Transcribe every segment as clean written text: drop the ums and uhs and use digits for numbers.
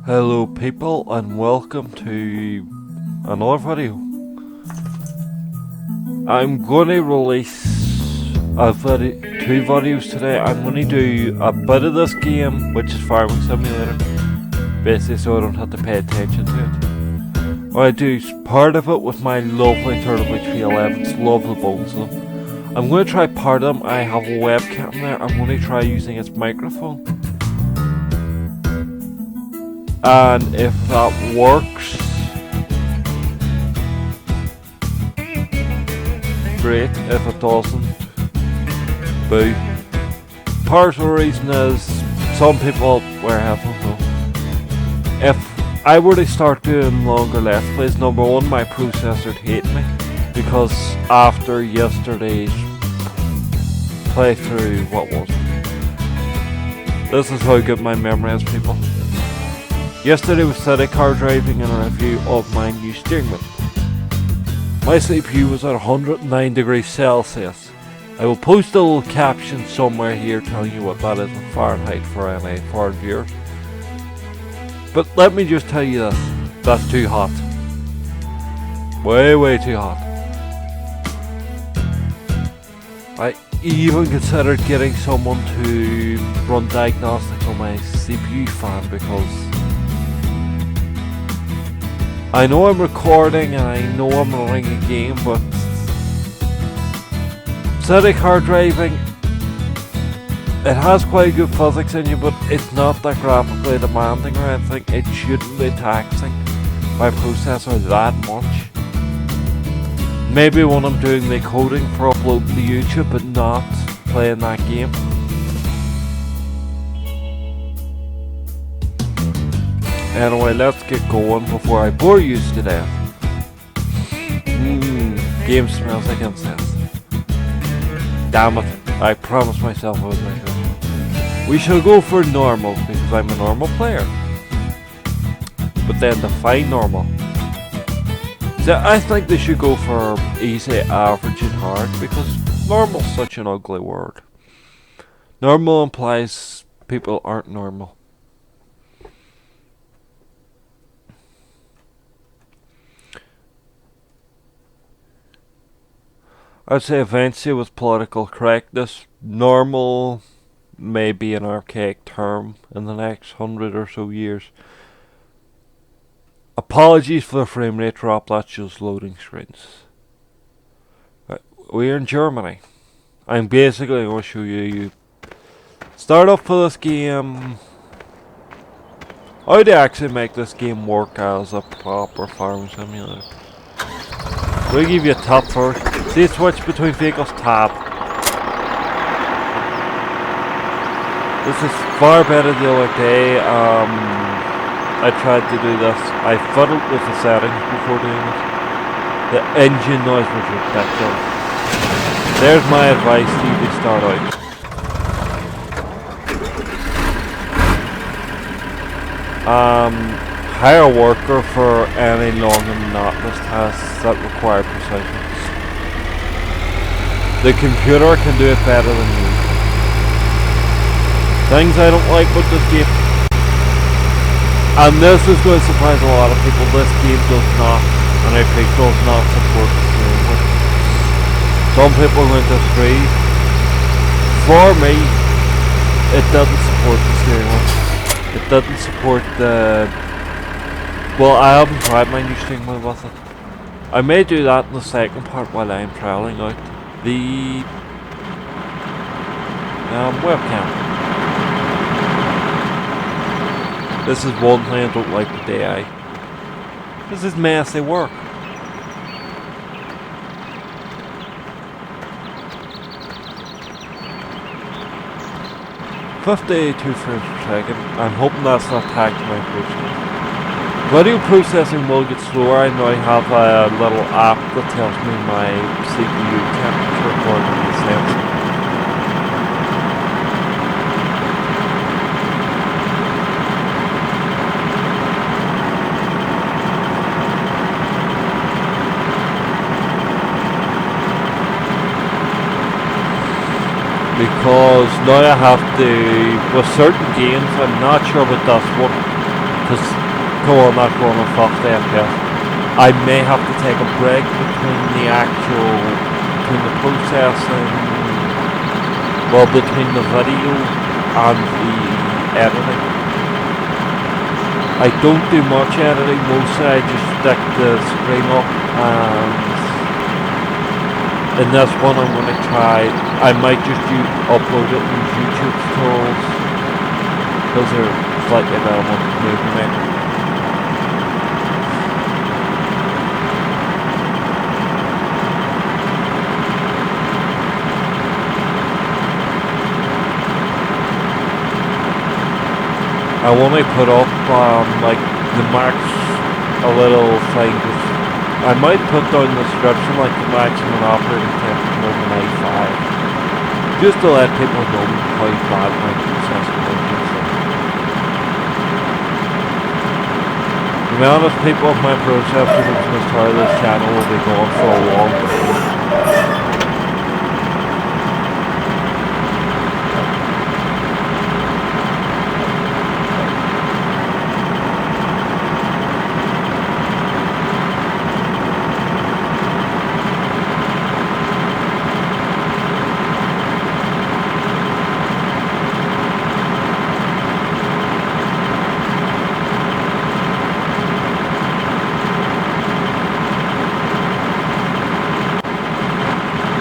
Hello people and welcome to another video. I'm going to release two videos today. I'm going to do a bit of this game, which is Farming Simulator, basically so I don't have to pay attention to it. I do part of it with my lovely Turtle Beach V11s, love the bones of them. I'm going to try part of them. I have a webcam there. I'm going to try using its microphone. And if that works, great. If it doesn't, boo. Part of the reason is some people wear headphones though. If I were to start doing longer Let's Plays, number one, my processor would hate me, because after yesterday's playthrough, what was it? This is how good my memory is, people. Yesterday was city car driving and a review of my new steering wheel. My CPU was at 109 degrees Celsius. I will post a little caption somewhere here telling you what that is in Fahrenheit for any foreign viewers. But let me just tell you this, that's too hot. Way too hot. I even considered getting someone to run diagnostics on my CPU fan, because I know I'm recording and I know I'm running a game, but city car driving, it has quite good physics in you, but it's not that graphically demanding or anything. It shouldn't be taxing my processor that much. Maybe when I'm doing the coding for uploading to YouTube, but not playing that game. Anyway, let's get going before I bore you to death. Game smells like incense. Damn it, I promised myself I would make it. We shall go for normal, because I'm a normal player. But then define normal. So I think they should go for easy, average and hard, because normal's such an ugly word. Normal implies people aren't normal. I'd say eventually with political correctness, normal may be an archaic term in the next 100 or so years. Apologies for the frame rate drop, that's just loading screens. Right, we're in Germany. I'm basically going to show you start off for this game, how to actually make this game work as a proper farming simulator. We'll give you a tap first. See, switch between vehicles, tab. This is far better the other day. I tried to do this. I fiddled with the settings before doing it. The engine noise was ridiculous. There's my advice to you to start out. Hire a worker for any long and monotonous tasks that require precision. The computer can do it better than you. Things I don't like about this game, and this is going to surprise a lot of people, this game does not, and I think does not support the steering wheel. Some people are going to disagree. For me, it doesn't support the steering wheel. It doesn't support the... Well, I haven't tried my new steering wheel with it. I may do that in the second part while I'm trialing out the webcam. This is one thing I don't like with AI. This is messy work. .52 frames per second. I'm hoping that's not tagged to my processor. Video processing will get slower. I now have a little app that tells me my CPU temperature according to the sensor. Because now I have to, with certain games, I'm not sure about this one, Because not going on 50 FPS. I may have to take a break between the processing, well, between the video and the editing. I don't do much editing, mostly I just stick the screen up, and in this one I'm going to try, I might just upload it in YouTube tools, because they're slightly better than Movie Maker. I want to put up like the max a little thing. I might put down the description like the maximum operating temperature of an i5, just to let people know how bad my processor is. To be honest, people of my processor will start this channel will be going for a long time.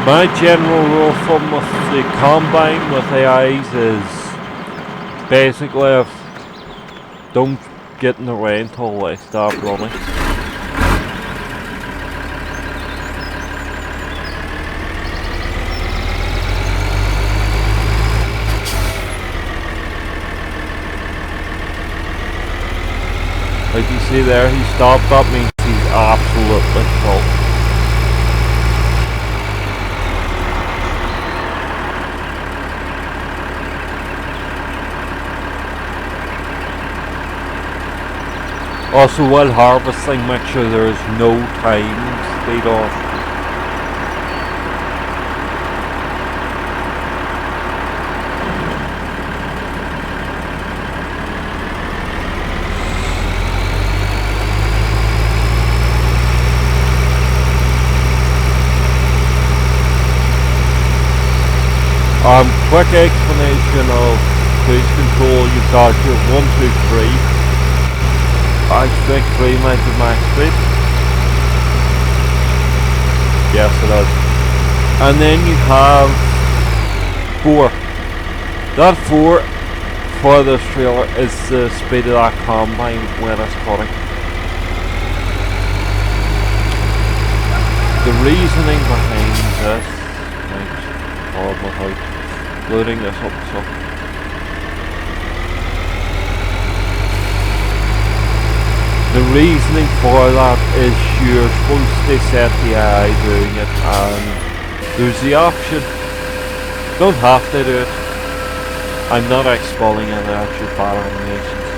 My general rule of thumb with the Combine with AIs is basically don't get in the way until they stop running. Like you see there, he stopped, that means he's absolutely full. Also, while harvesting, make sure there is no time speed off. Quick explanation of cruise control. You've got your 1, 2, 3. I think 3 might be max speed. Yes, it is. And then you have 4. That 4 for this trailer is the speed of that Combine when it's cutting. The reasoning behind this, without loading this up, so. The reasoning for that is you're supposed to set the AI doing it, and there's the option. Don't have to do it. I'm not expelling any actual bad animations.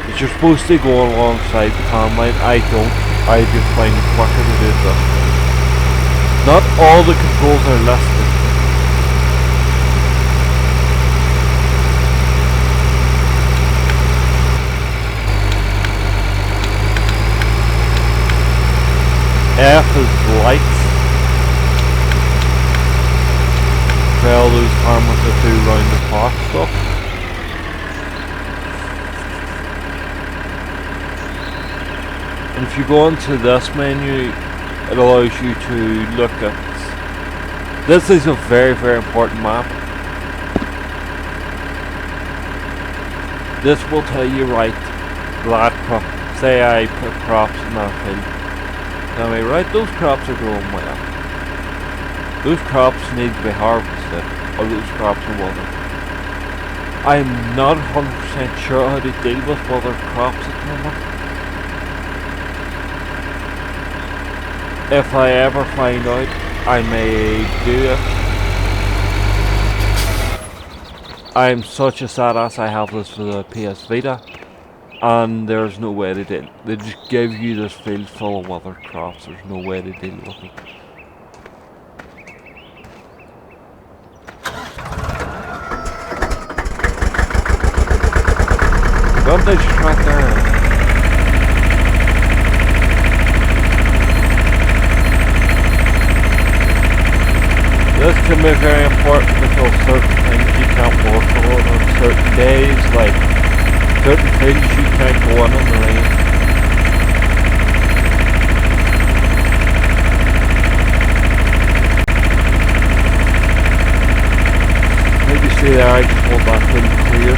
But you're supposed to go alongside the Combine. I don't. I just find it quicker to do it this way. Not all the controls are listed. F is light. Trail those harmless to do round the clock stuff. And if you go into this menu, it allows you to look at. This is a very, very important map. This will tell you, right, that crop. Say I put crops in that field. Tell me, right, those crops are growing well. Those crops need to be harvested, or those crops are withered. I'm not 100% sure how to deal with withered crops at the moment. If I ever find out, I may do it. I'm such a sad ass, I have this for the PS Vita. And there's no way to deal. They just give you this field full of withered crops. There's no way to deal with it. advantage right there. This can be very important because certain things you can't work on certain days, like certain things you can't go on in the rain. Maybe see there, I just hold that really clear.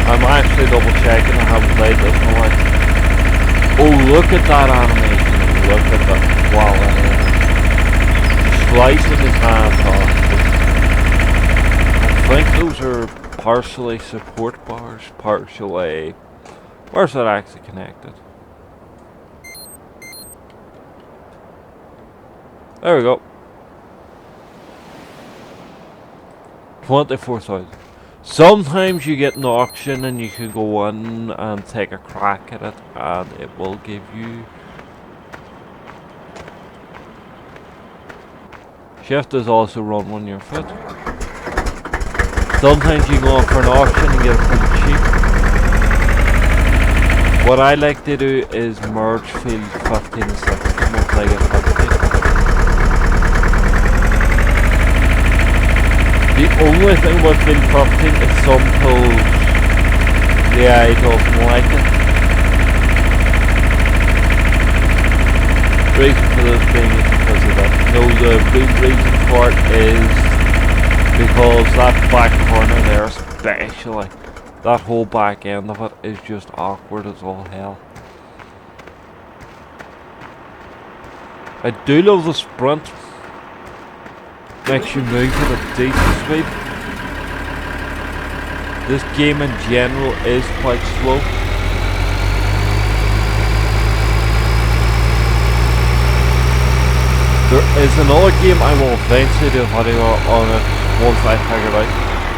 I'm actually double checking, I haven't played this in a while. Oh, look at that animation, look at that quality. Slicing his hands off. I think those are partially support bars, partially... Where's that actually connected? There we go. 24,000. Sometimes you get an auction and you can go in and take a crack at it and it will give you... Shift is also run on your foot. Sometimes you go in for an auction and get it pretty cheap. What I like to do is merge field 15 and 16 once I get 15. The only thing about field 15 is some tools the AI doesn't like it. The reason for this being is because of that. No, the real reason for it is because that back corner there especially, that whole back end of it is just awkward as all hell. I do love the sprint. Makes you move at a decent speed. This game in general is quite slow. There is another game I will eventually do a video on it once I figure out.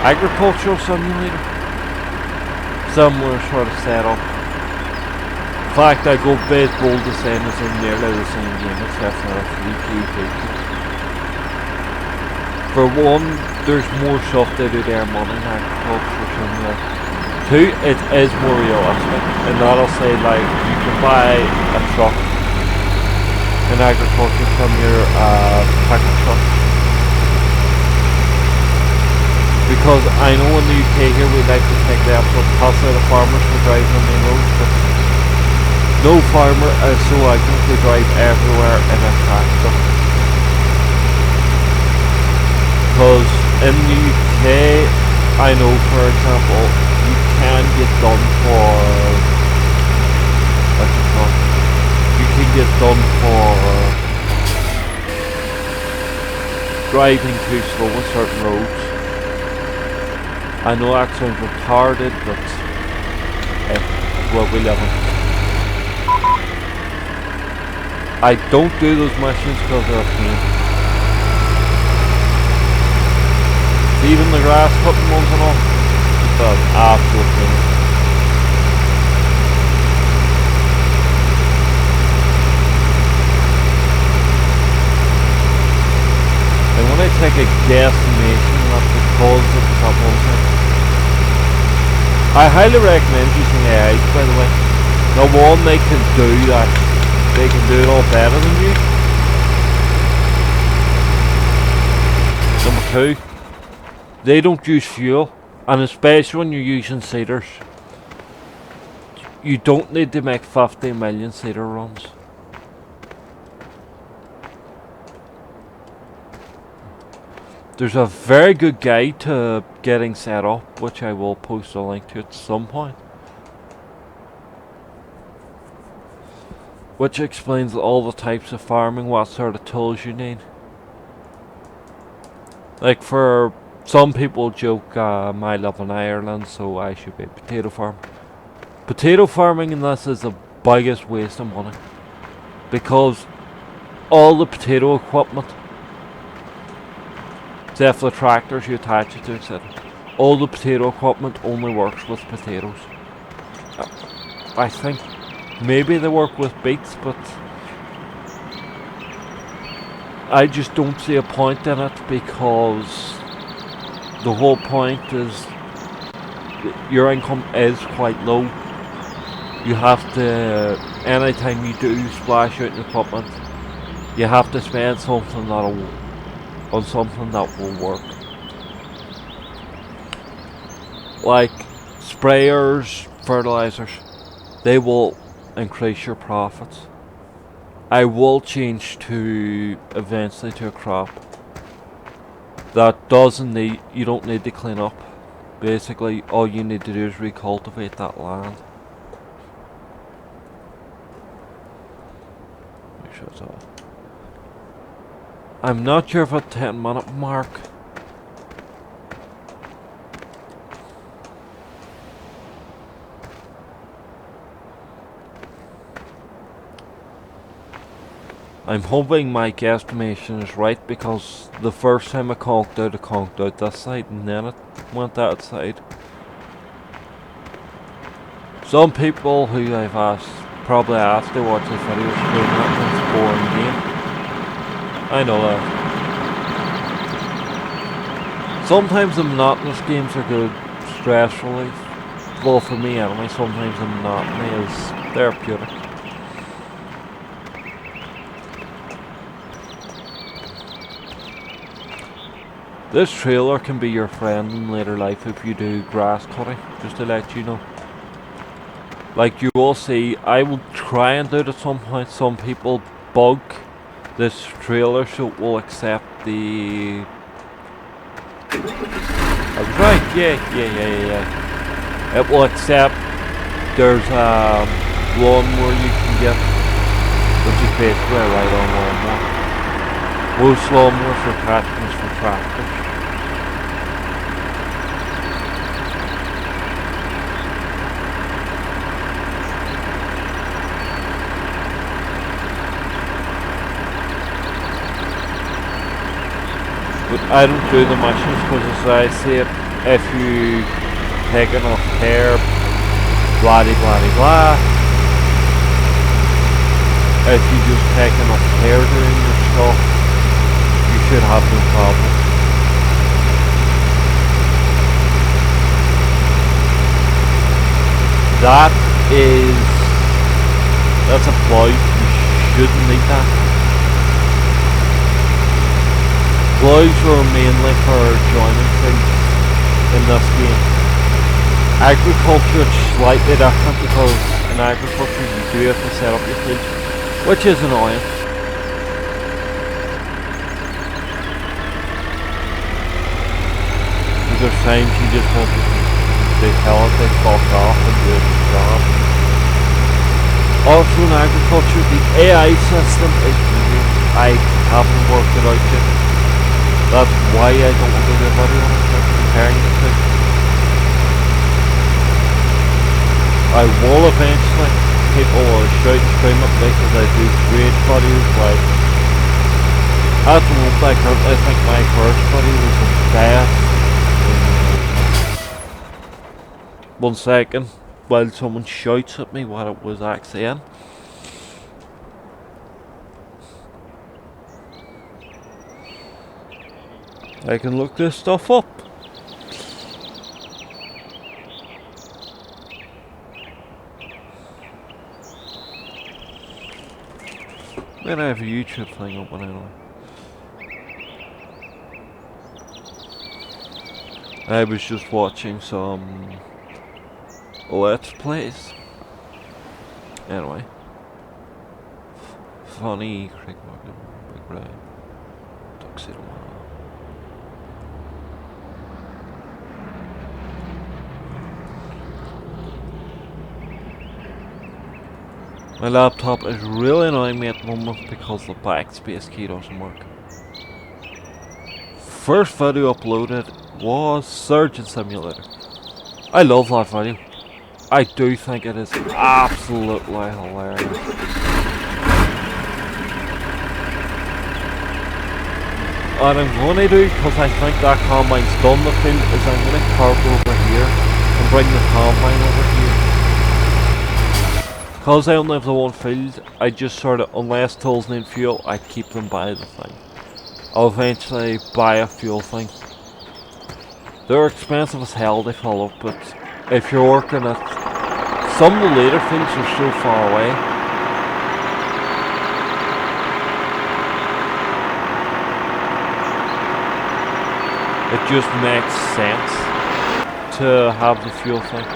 Agricultural Simulator. Similar sort of setup. In fact, I go baseball design is in nearly the same game except for a 3 features. For one, there's more stuff to do there money in Agricultural Simulator. 2, it is more realistic, and that'll say like you can buy a truck in Agricultural Simulator, pickup truck. Because I know in the UK here we like to take the absolute piss out of farmers for driving on the roads, but no farmer is so ignorant to drive everywhere in a tractor. Because in the UK, I know for example, you can get done for, what's it called? You can get done for driving too slow on certain roads. I know that sounds retarded, but it's what we live in. I don't do those missions because they're a pain. Even the grass cutting ones and all, just an absolute pain. And when I take a guesstimation, that's because of the top one. I highly recommend using AIs, by the way. Number one, they can do that. They can do it all better than you. Number two, they don't use fuel, and especially when you're using seeders, you don't need to make 50 million seeder runs. There's a very good guide to getting set up, which I will post a link to at some point, which explains all the types of farming, what sort of tools you need. Like for some people joke, I live in Ireland, so I should be a potato farmer. Potato farming in this is the biggest waste of money, because all the potato equipment, except for the tractors you attach it to, etc., all the potato equipment only works with potatoes. I think maybe they work with beets, but I just don't see a point in it, because the whole point is your income is quite low. You have to, anytime you do splash out in equipment, you have to spend something on something that will work. Like sprayers, fertilizers, they will increase your profits. I will change to eventually to a crop that doesn't need, you don't need to clean up. Basically, all you need to do is recultivate that land. Make sure it's off. I'm not sure if at 10-minute mark. I'm hoping my guesstimation is right, because the first time I conked out this side and then it went that side. Some people who I've probably asked to watch this video scream that it's a boring game. I know that. Sometimes the monotonous games are good stress relief. Well, for me anyway, sometimes the monotony is therapeutic. This trailer can be your friend in later life if you do grass cutting, just to let you know. Like you will see, I will try and do it at some point. Some people bug this trailer so it will accept the... I was right, yeah. It will accept, there's one where you can get, which is basically a ride-on lawnmower. Most lawnmowers for attachments for tractors. But I don't do the missions because, as I say, if you take enough care, blah de blah de blah, if you just take enough care doing your stuff, you should have no problem. That's a plough. You shouldn't need that. Ploughs are mainly for joining things in this game. Agriculture is slightly different, because in agriculture you do have to set up your fields, which is annoying. Because there's times you just want to tell it to fuck off and do its job. Also in agriculture, the AI system is weird. I haven't worked it out yet. That's why I don't want to do a video on it, comparing the two. I will eventually. People will shout and scream at me because I do great videos. Like, at the moment I think my first video was the best. 1 second, while someone shouts at me what it was actually in. I can look this stuff up. Then I have a YouTube thing up anyway. I was just watching some Let's Plays. Anyway. Funny Creek Morgan, Big Red, Tuxedo. My laptop is really annoying me at the moment because the backspace key doesn't work. First video uploaded was Surgeon Simulator. I love that video. I do think it is absolutely hilarious. And I'm going to do, because I think that combine's done the field, is I'm going to carve over here and bring the combine over here. Because I only have the one field, I just sort of, unless tools need fuel, I keep them by the thing. I'll eventually buy a fuel thing. They're expensive as hell, they fill up, but if you're working at some of the later things are so far away. It just makes sense to have the fuel thing.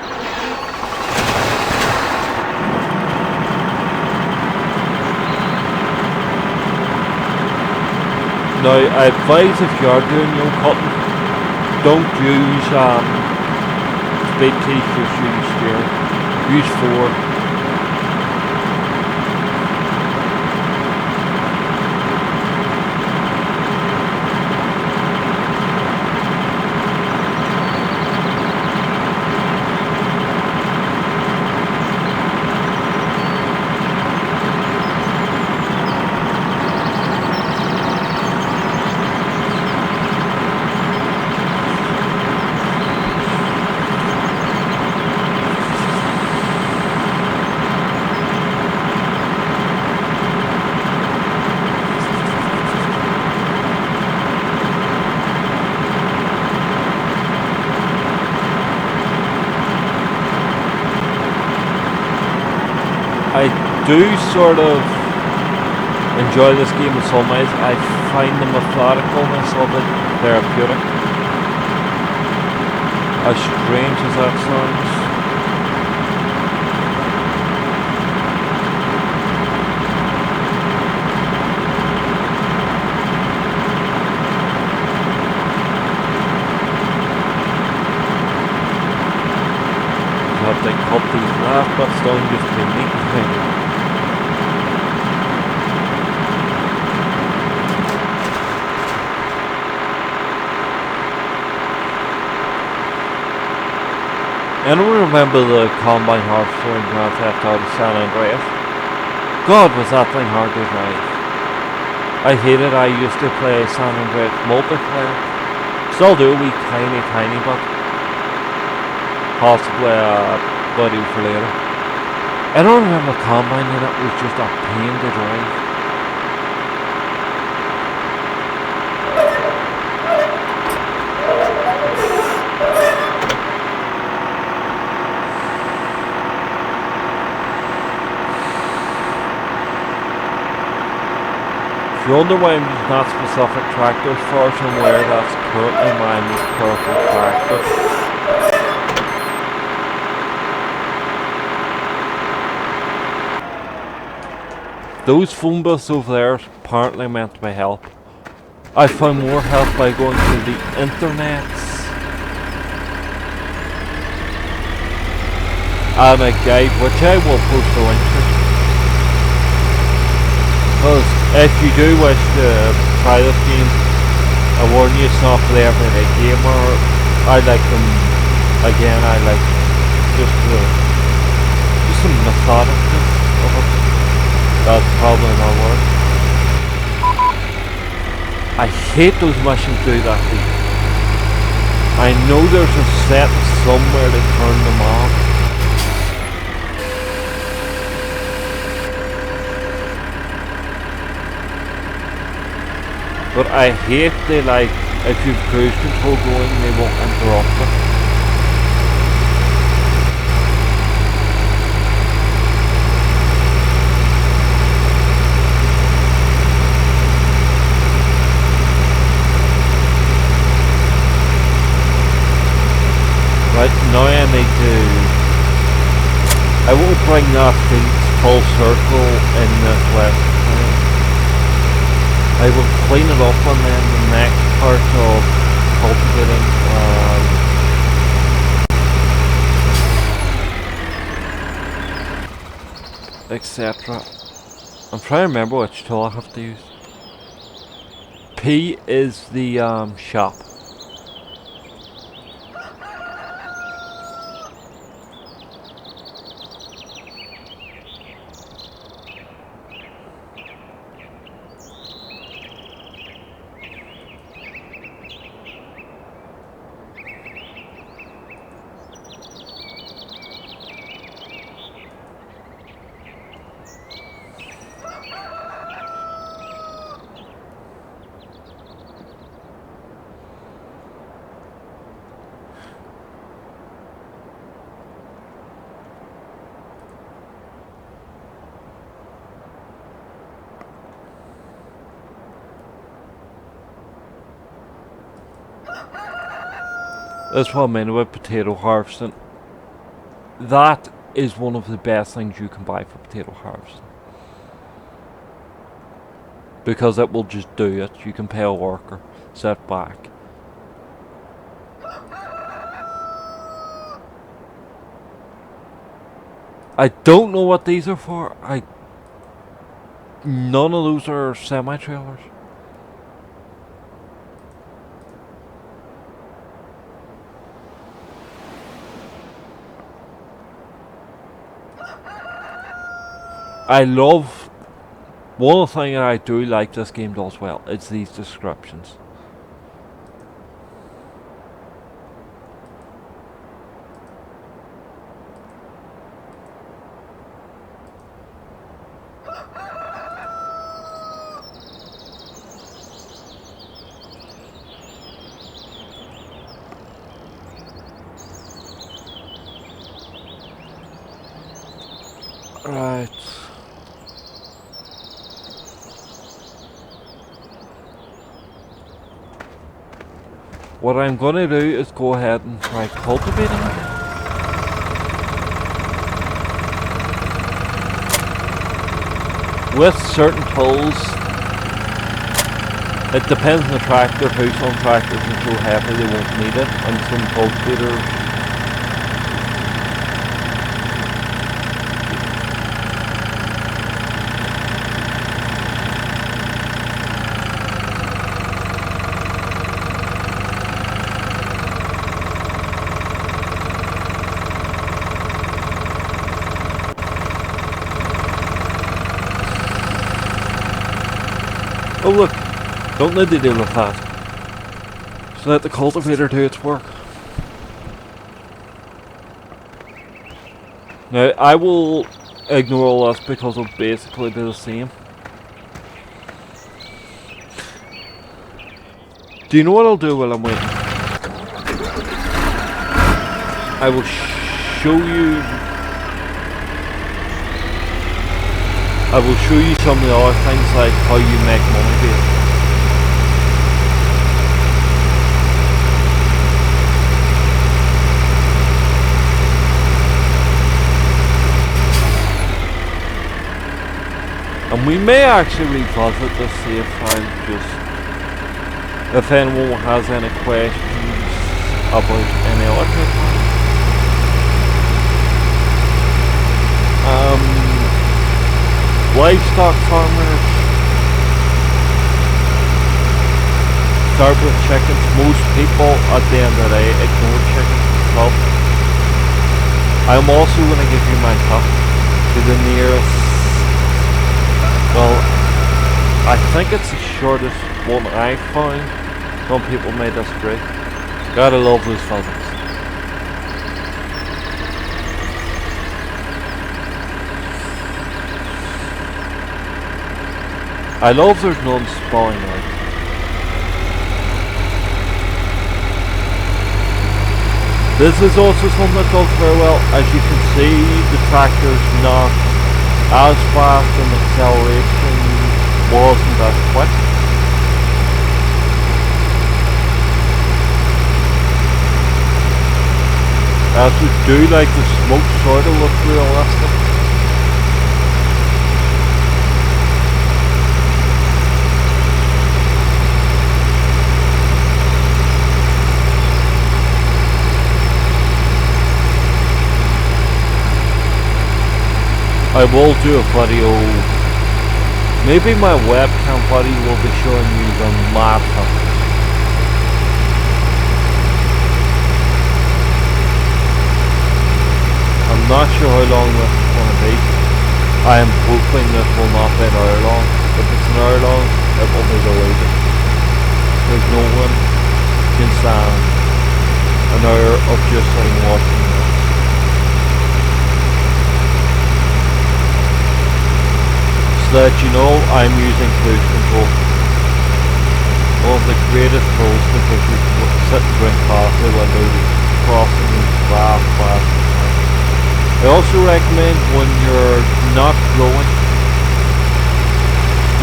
Now, I advise if you are doing your own cutting, don't use speed teeth, just use steering. Use 4. I do sort of enjoy this game in some ways. I find the methodicalness of it therapeutic. As strange as that sounds. Have to cut these last bits down just to be neat and thing. Anyone remember the Combine Harvester in Grand Theft Auto San Andreas? God, was that thing hard to drive. I hated I used to play San Andreas multiplayer. Still do a wee tiny bit. Possibly a buddy for later. I don't remember Combine in it was just a pain to drive. If you're wondering why I'm using that specific tractor for somewhere, that's currently my most powerful tractor. Those phone booths over there are apparently meant to be help. I found more help by going to the internets. And a guide, which I will post a link to. Because if you do wish to try this game, I warn you it's not for the everyday gamer. I like them, again, I like just some methodicness of it. That's probably not work. I hate those missions do that thing. I know there's a setting somewhere to turn them off. But I hate they like, if you've cruise control going, they won't interrupt it. Right, now I need to... I will bring that thing full circle in this west time. I will clean it up and then the next part of cultivating, etc. I'm trying to remember which tool I have to use. P is the shop. That's what I mean about potato harvesting. That is one of the best things you can buy for potato harvesting. Because it will just do it. You can pay a worker, sit back. I don't know what these are for. None of those are semi-trailers. I love, one of the things that I do like this game does well, it's these descriptions. Right. What I'm gonna do is go ahead and try cultivating it. With certain tools, it depends on the tractor, how some tractors are so heavy they won't need it, and some cultivators. Oh look, don't need to deal with that. So let the cultivator do its work. Now I will ignore all this because it'll basically be the same. Do you know what I'll do while I'm waiting? I will show you some of the other things, like how you make money basically. And we may actually revisit this save file, just if anyone has any questions about any other technology. Livestock farmers start with chickens. Most people at the end of the day ignore chickens. Well, I'm also going to give you my top to the nearest. Well, I think it's the shortest one I found. Some people may disagree. Gotta love those physics. I love there's none spawning out. This is also something that does very well. As you can see, the tractor's not as fast and the acceleration wasn't as quick. I also do like the smoke sort of looks realistic. I will do a video, maybe my webcam buddy will be showing you the map. I'm not sure how long this is going to be. I am hoping this will not be an hour long. If it's an hour long, it will be deleted. There's no one can stand an hour of just sitting watching this. So that you know, I'm using cruise control. One of the greatest tools, because you can sit and drink coffee while they're crossing these vast. I also recommend when you're not growing,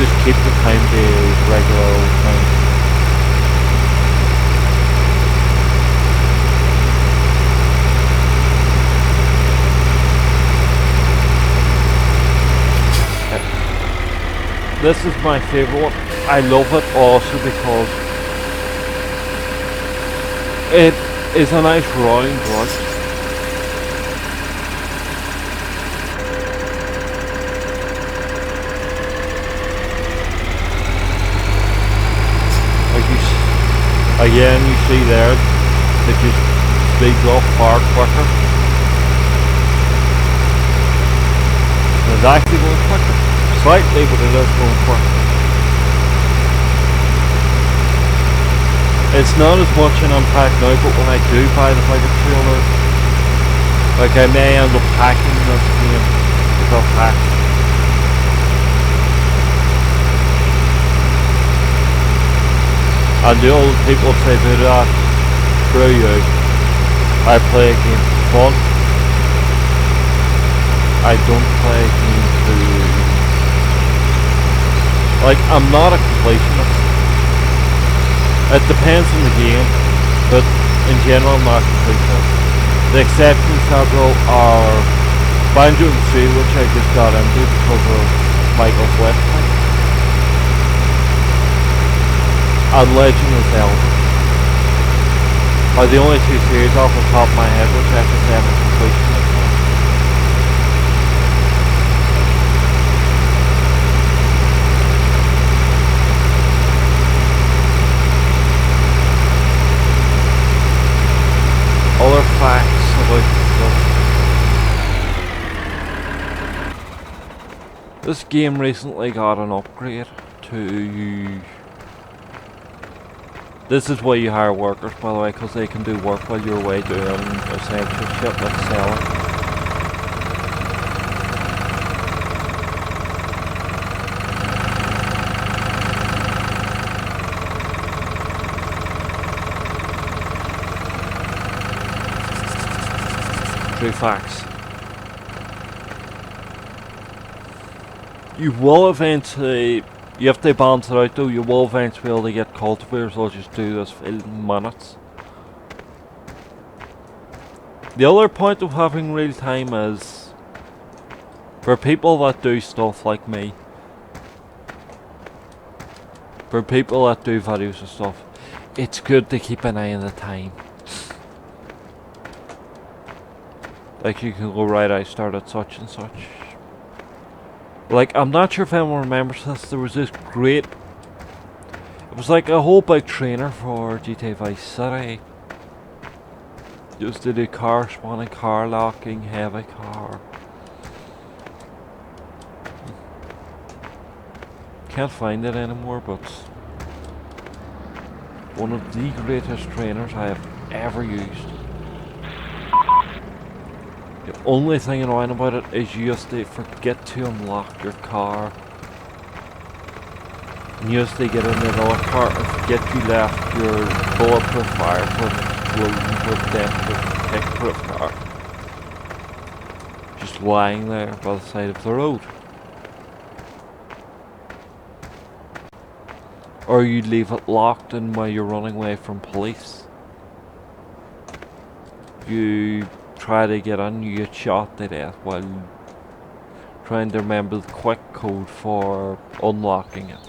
just keep the time to regular old time. This is my favourite one. I love it also because it is a nice roaring grunt. Again, you see there that just speeds off far quicker. It's actually going quicker. Slightly, but it is going quicker. It's not as much an impact now, but when I do buy the bigger trailer, like I may end up packing this game with a pack. And the old people say do that, screw you. I play a game for fun. I don't play a game to... Like, I'm not a completionist. It depends on the game, but in general I'm not a completionist. The exceptions several are Banjo and Tooie, which I just got into because of Michael Swift. And Legend of Zelda are the only two series off the top of my head which I can say I'm a completionist on. Other facts about this game recently got an upgrade to... This is why you hire workers, by the way, because they can do work while you're away doing essential shit like selling. True facts. You will eventually... You have to balance it out though, you will eventually be able to get cultivators. I'll just do this in minutes. The other point of having real time is for people that do stuff like me, for people that do videos and stuff, it's good to keep an eye on the time. Like you can go, right, I started such and such. Like, I'm not sure if anyone remembers this, there was this great... It was like a whole big trainer for GTA Vice City. Just to do car spawning, car locking, heavy car. Can't find it anymore, but... one of the greatest trainers I have ever used. The only thing annoying about it is you have to forget to unlock your car. And you have to get in another car and forget you left your bulletproof, fireproof, explosion-proof, dent-proof, kick-proof car just lying there by the side of the road. Or you leave it locked in while you're running away from police. You try to get in, you get shot to death while trying to remember the quick code for unlocking it.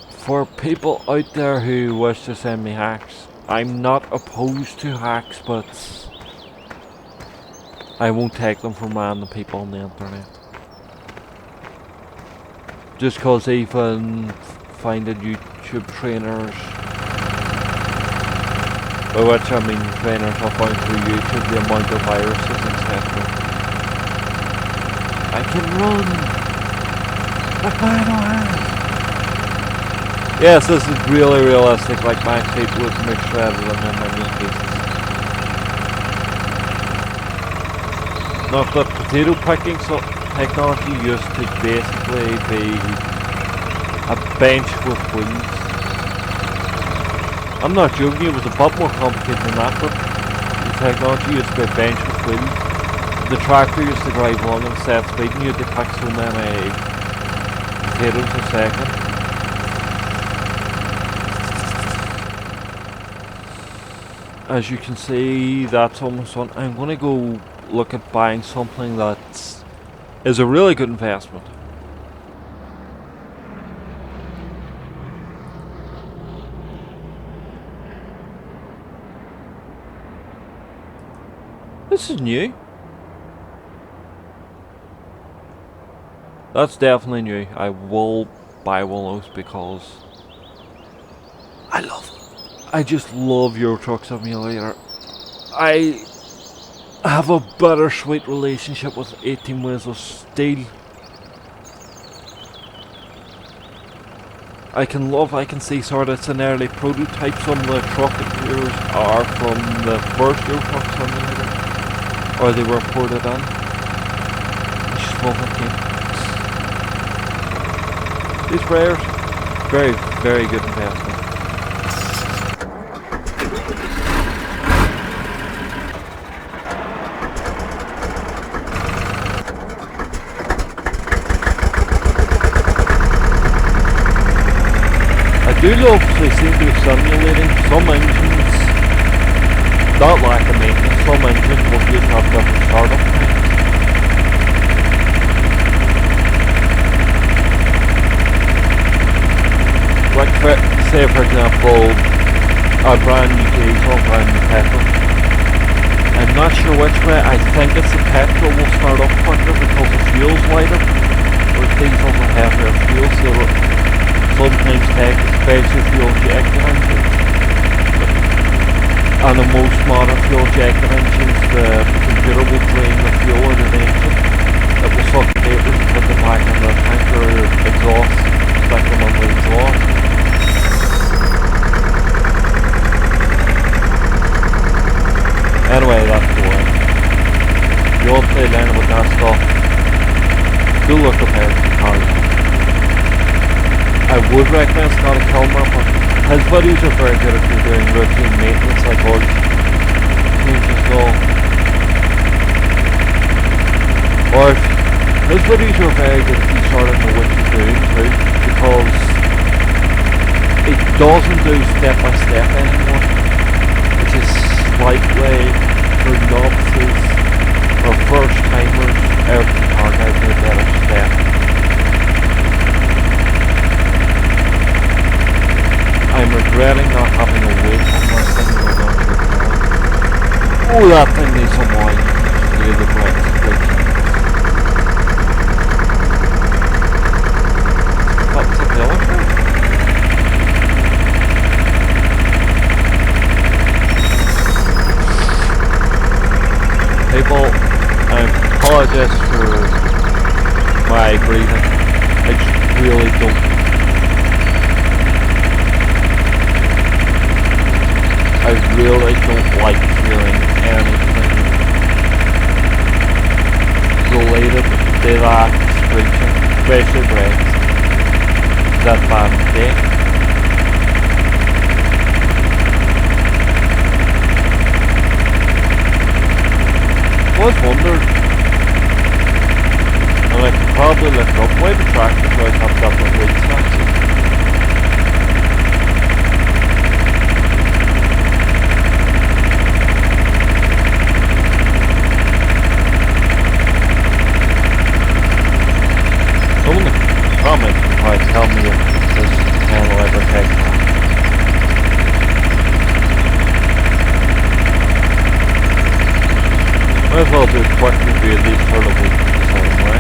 For people out there who wish to send me hacks, I'm not opposed to hacks, but I won't take them from random people on the internet. Just cause even finding YouTube trainers, by which I mean trainers are found through YouTube, the amount of viruses, etc. I can run like my hand. Yes, this is really realistic, like my feet would make shredded and then my meat pieces. Not that potato picking technology used to basically be a bench with wheels. I'm not joking, it was a bit more complicated than that, but the technology used to be a bench with wheels. The tractor used to drive along and set speed and you had to pick so many potatoes a second. As you can see, that's almost on. I'm gonna go look at buying something that is a really good investment. This is new. That's definitely new. I will buy one of those because I love it. I just love Euro Truck Simulator. I have a bittersweet relationship with 18 Wheels of Steel. I can see sort of it's an early prototype. Some of the truck interiors are from the first Euro Truck Simulator, or they were ported in. I just love that game. These sprayers, very, very good investment. I do love they seem to be simulating some engines, not lack of maintenance, some engines will just have different startup times. Like say for example, a brand new diesel, brand new petrol. I'm not sure which way, I think it's the petrol will start up quicker because the fuel's lighter, whereas diesels will have their fuel, so sometimes take especially fuel injected engines. And the most modern fuel injected engines, the computer will drain the fuel out of the engine. It will suck the vapors and put them back in the tank or exhaust, stick them on the exhaust. Anyway, that's boring. If you want to learn about that stuff, do look up at the car. I would recommend Scotty Kilmer, but his videos are very good if you're doing routine maintenance like oil changes and all. Or if his videos are very good if you sort of know what you're doing too, because it doesn't do step by step anymore, which is slightly for novices or first timers. Every car guy do a better step. I'm regretting not having a weight on this thing when I'm not sure. Oh, that thing needs some wine. You the brakes. That's a villager? People, I apologize for my breathing. I just really don't. I really don't like hearing anything related to that screeching, especially brakes, that bad mistake. I always wondered, and I could probably look up why the tractors always have different weight sizes. Someone in the comments can probably tell me if this channel ever takes off. Might as well do a quick review of these turtles the same way.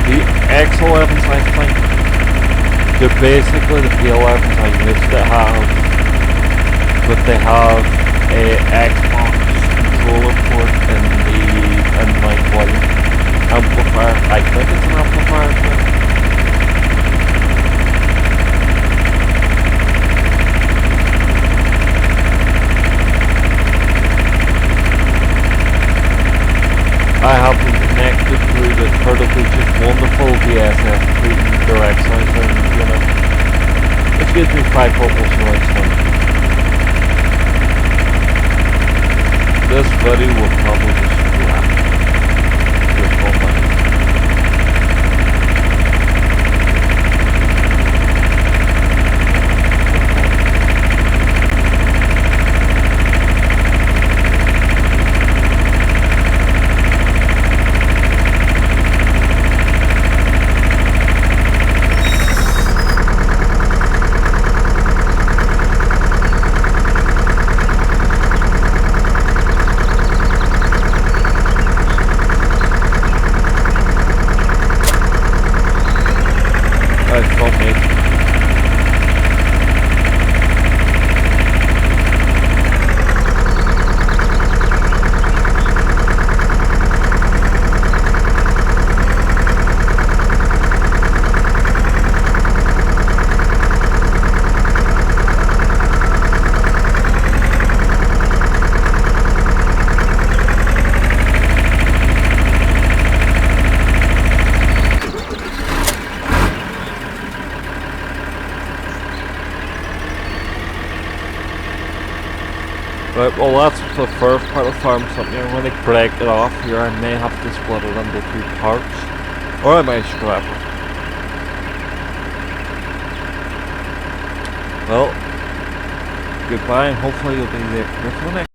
The X11s, I think, they're basically the P11s I used to have, but they have a Xbox controller port in my volume amplifier. I think it's an amplifier too. I have them connected through the Turtle Beach's wonderful DSS treating direct sound unit, which gives me 5 vocals noise from. This video will probably scrap this whole thing. Right, well that's the first part of farm something. I'm going to break it off here. I may have to split it into 2 parts. Or I might scrap it. Well, goodbye and hopefully you'll be there for the next